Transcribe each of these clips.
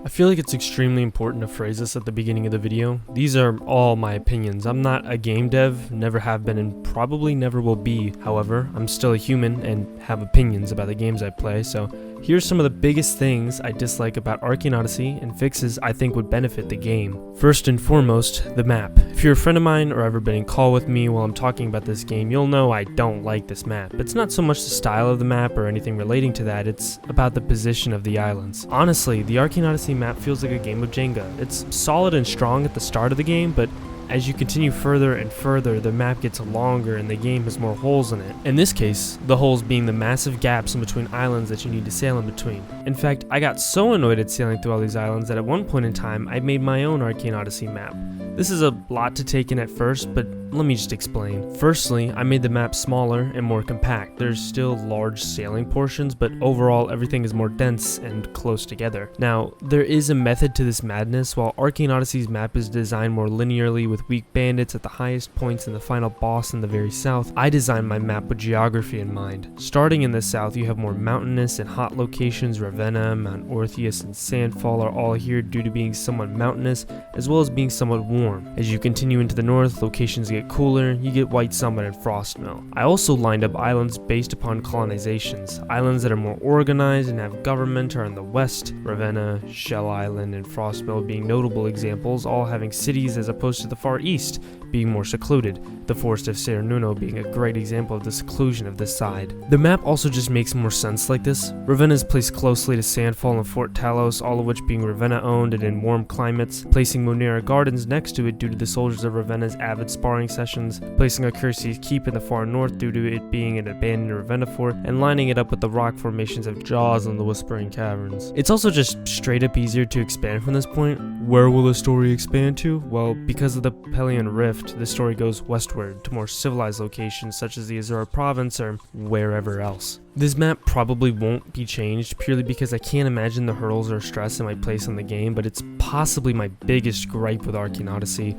I feel like it's extremely important to phrase this at the beginning of the video. These are all my opinions. I'm not a game dev, never have been and probably never will be. However, I'm still a human and have opinions about the games I play, so here's some of the biggest things I dislike about Arcane Odyssey and fixes I think would benefit the game. First and foremost, the map. If you're a friend of mine or ever been in call with me while I'm talking about this game, you'll know I don't like this map. It's not so much the style of the map or anything relating to that, it's about the position of the islands. Honestly, the Arcane Odyssey map feels like a game of Jenga. It's solid and strong at the start of the game, but as you continue further and further, the map gets longer and the game has more holes in it. In this case, the holes being the massive gaps in between islands that you need to sail in between. In fact, I got so annoyed at sailing through all these islands that at one point in time, I made my own Arcane Odyssey map. This is a lot to take in at first, but let me just explain. Firstly, I made the map smaller and more compact. There's still large sailing portions, but overall everything is more dense and close together. Now, there is a method to this madness. While Arcane Odyssey's map is designed more linearly with weak bandits at the highest points and the final boss in the very south, I designed my map with geography in mind. Starting in the south, you have more mountainous and hot locations. Ravenna, Mount Orpheus, and Sandfall are all here due to being somewhat mountainous, as well as being somewhat warm. As you continue into the north, locations get cooler, you get White Summit and Frostmill. I also lined up islands based upon colonizations. Islands that are more organized and have government are in the west, Ravenna, Shell Island, and Frostmill being notable examples, all having cities as opposed to the far east being more secluded, the Forest of Nuno being a great example of the seclusion of this side. The map also just makes more sense like this. Ravenna is placed closely to Sandfall and Fort Talos, all of which being Ravenna owned and in warm climates, placing Monera Gardens next to it due to the soldiers of Ravenna's avid sparring sessions, placing Accursi's Keep in the far north due to it being an abandoned Ravenna fort, and lining it up with the rock formations of Jaws and the Whispering Caverns. It's also just straight up easier to expand from this point. Where will the story expand to? Well, because of the Pelion Rift, the story goes westward to more civilized locations such as the Azura province or wherever else. This map probably won't be changed purely because I can't imagine the hurdles or stress it might place on the game, but it's possibly my biggest gripe with Arcane Odyssey,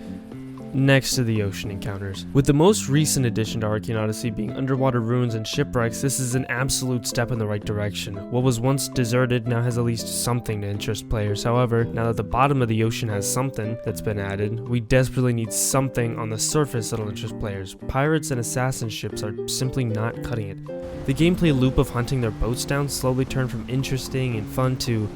next to the ocean encounters. With the most recent addition to Arcane Odyssey being underwater ruins and shipwrecks, this is an absolute step in the right direction. What was once deserted now has at least something to interest players. However, now that the bottom of the ocean has something that's been added, we desperately need something on the surface that'll interest players. Pirates and assassin ships are simply not cutting it. The gameplay loop of hunting their boats down slowly turned from interesting and fun to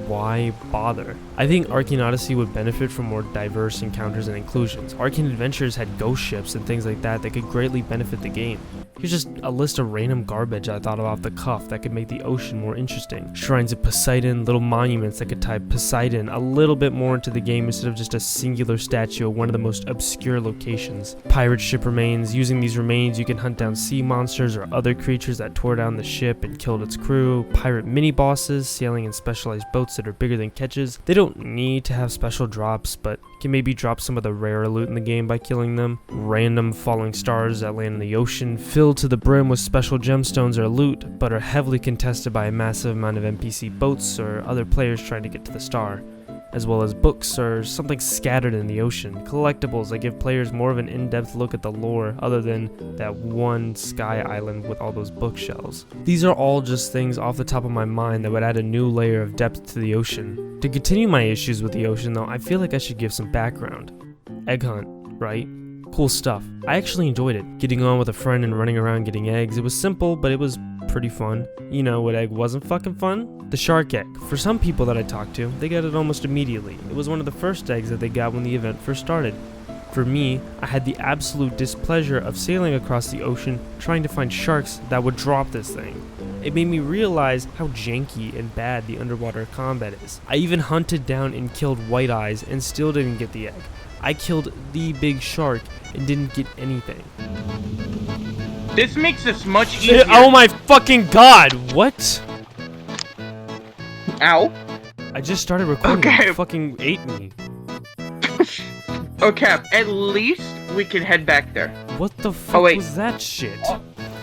why bother? I think Arcane Odyssey would benefit from more diverse encounters and inclusions. Arcane Adventures had ghost ships and things like that could greatly benefit the game. Here's just a list of random garbage I thought of off the cuff that could make the ocean more interesting. Shrines of Poseidon, little monuments that could tie Poseidon a little bit more into the game instead of just a singular statue of one of the most obscure locations. Pirate ship remains. Using these remains, you can hunt down sea monsters or other creatures that tore down the ship and killed its crew. Pirate mini-bosses, sailing in specialized boats that are bigger than ketches. They don't need to have special drops, but can maybe drop some of the rarer loot in the game by killing them. Random falling stars that land in the ocean, filled to the brim with special gemstones or loot, but are heavily contested by a massive amount of NPC boats or other players trying to get to the star, as well as books or something scattered in the ocean. Collectibles that give players more of an in-depth look at the lore other than that one sky island with all those bookshelves. These are all just things off the top of my mind that would add a new layer of depth to the ocean. To continue my issues with the ocean though, I feel like I should give some background. Egg hunt, right? Cool stuff. I actually enjoyed it. Getting on with a friend and running around getting eggs. It was simple, but it was pretty fun. You know what egg wasn't fucking fun? The shark egg. For some people that I talked to, they got it almost immediately. It was one of the first eggs that they got when the event first started. For me, I had the absolute displeasure of sailing across the ocean trying to find sharks that would drop this thing. It made me realize how janky and bad the underwater combat is. I even hunted down and killed white eyes and still didn't get the egg. I killed the big shark and didn't get anything. This makes this much easier. Oh my fucking god, what? Ow. I just started recording. Okay. It fucking ate me. Okay, at least we can head back there. What the fuck was that shit?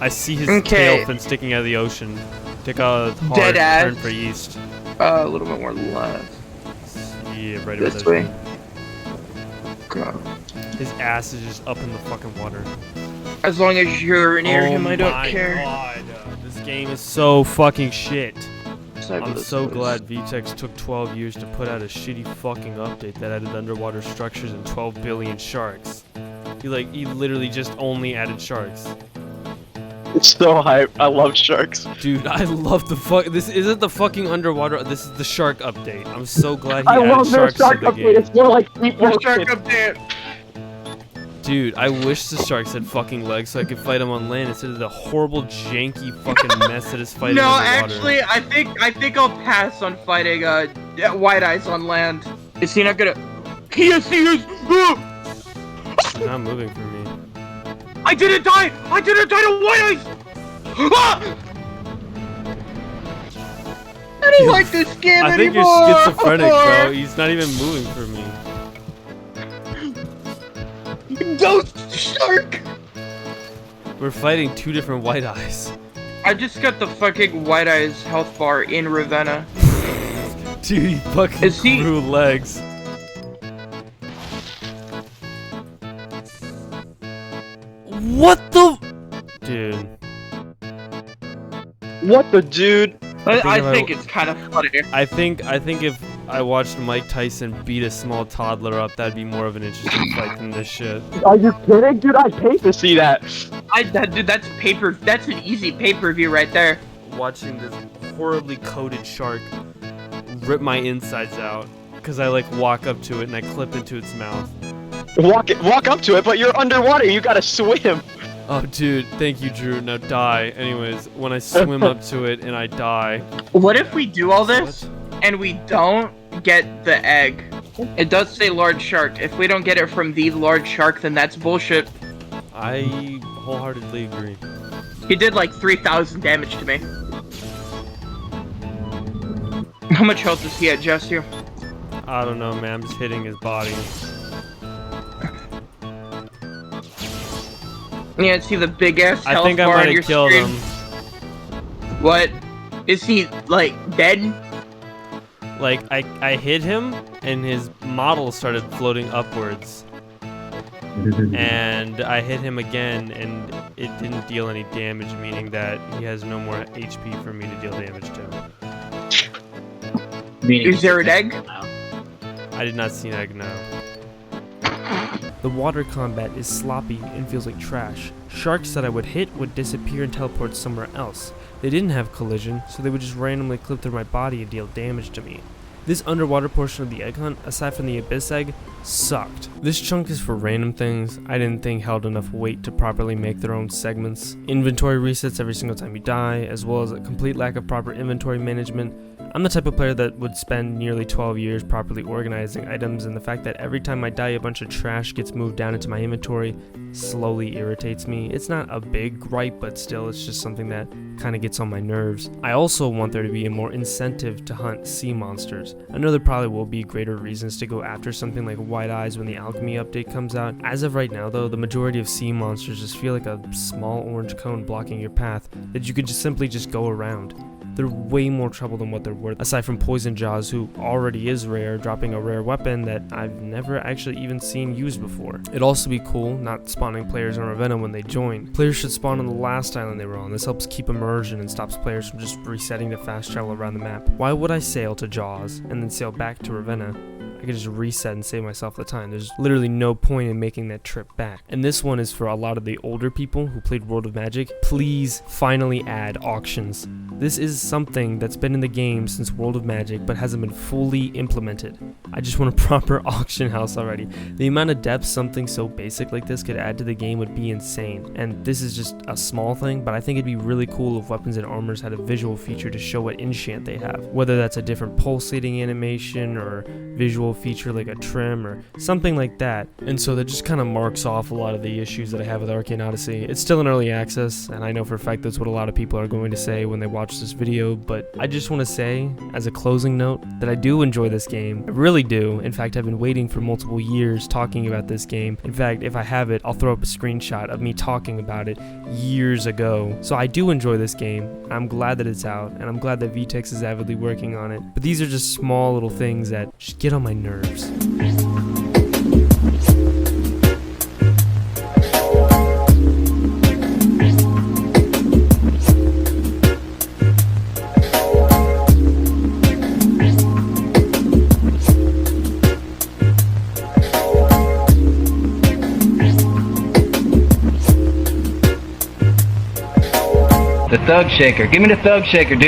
I see his tail fin sticking out of the ocean. Take a hard turn for east. A little bit more left. Yeah, right this way. God. His ass is just up in the fucking water. As long as you're near him, I don't care. Oh my god. This game is so fucking shit. side of I'm this so place. glad VTEX took 12 years to put out a shitty fucking update that added underwater structures and 12 billion sharks. He literally just only added sharks. It's so hype. I love sharks. Dude, I love the this isn't the fucking underwater, this is the shark update. I'm so glad he I added love their sharks shark to the update. game. It's more like deep Shark ocean. update. Dude, I wish the sharks had fucking legs so I could fight them on land instead of the horrible janky fucking mess that is fighting No, underwater. actually, I think I'll pass on fighting white eyes on land. Is he not gonna? He is. He's not moving for me. I didn't die. I didn't die to white eyes. Ah! I don't like this game I think anymore. you're schizophrenic, bro. He's not even moving for me. Ghost shark. We're fighting two different white eyes. I just got the fucking white eyes health bar in Ravenna. Dude, he fucking Is he- grew legs. What the? Dude. What the dude? I think it's kind of funny. I think if I watched Mike Tyson beat a small toddler up, that'd be more of an interesting fight than this shit. Are you kidding, dude? I'd pay to see that. Dude, that's paper. That's an easy pay-per-view right there. Watching this horribly coated shark rip my insides out because I walk up to it and I clip into its mouth. Walk up to it, but you're underwater. You gotta swim. Oh, dude, thank you, Drew. Now die. Anyways, when I swim up to it and I die. What if we do all this and we don't get the egg? It does say large shark. If we don't get it from the large shark, then that's bullshit. I wholeheartedly agree. He did like 3,000 damage to me. How much health does he at, Jesse? I don't know, man. I'm just hitting his body. Yeah, see the big ass health I think I bar on might your have killed screen? him. What? Is he like dead? I hit him and his model started floating upwards. And I hit him again and it didn't deal any damage, meaning that he has no more HP for me to deal damage to. Is there an egg? I did not see an egg, no. The water combat is sloppy and feels like trash. Sharks that I would hit would disappear and teleport somewhere else. They didn't have collision, so they would just randomly clip through my body and deal damage to me. This underwater portion of the egg hunt, aside from the abyss egg, sucked. This chunk is for random things I didn't think held enough weight to properly make their own segments. Inventory resets every single time you die, as well as a complete lack of proper inventory management. I'm the type of player that would spend nearly 12 years properly organizing items, and the fact that every time I die a bunch of trash gets moved down into my inventory slowly irritates me. It's not a big gripe, but still it's just something that kind of gets on my nerves. I also want there to be a more incentive to hunt sea monsters. I know there probably will be greater reasons to go after something like white eyes when the alchemy update comes out. As of right now though, the majority of sea monsters just feel like a small orange cone blocking your path that you could just simply go around. They're way more trouble than what they're worth, aside from Poison Jaws, who already is rare, dropping a rare weapon that I've never actually even seen used before. It'd also be cool not spawning players on Ravenna when they join. Players should spawn on the last island they were on. This helps keep immersion and stops players from just resetting to fast travel around the map. Why would I sail to Jaws and then sail back to Ravenna? I could just reset and save myself the time. There's literally no point in making that trip back. And this one is for a lot of the older people who played World of Magic. Please finally add auctions. This is something that's been in the game since World of Magic but hasn't been fully implemented. I just want a proper auction house already. The amount of depth something so basic like this could add to the game would be insane. And this is just a small thing, but I think it'd be really cool if weapons and armors had a visual feature to show what enchant they have. Whether that's a different pulsating animation or visual feature like a trim or something like that. And so that just kind of marks off a lot of the issues that I have with Arcane Odyssey. It's still in early access, and I know for a fact that's what a lot of people are going to say when they watch this video, but I just want to say, as a closing note, that I do enjoy this game. I really do. In fact, I've been waiting for multiple years talking about this game. In fact, if I have it, I'll throw up a screenshot of me talking about it years ago. So I do enjoy this game. I'm glad that it's out, and I'm glad that VTEX is avidly working on it. But these are just small little things that just get on my nerves. The thug shaker. Give me the thug shaker, dude.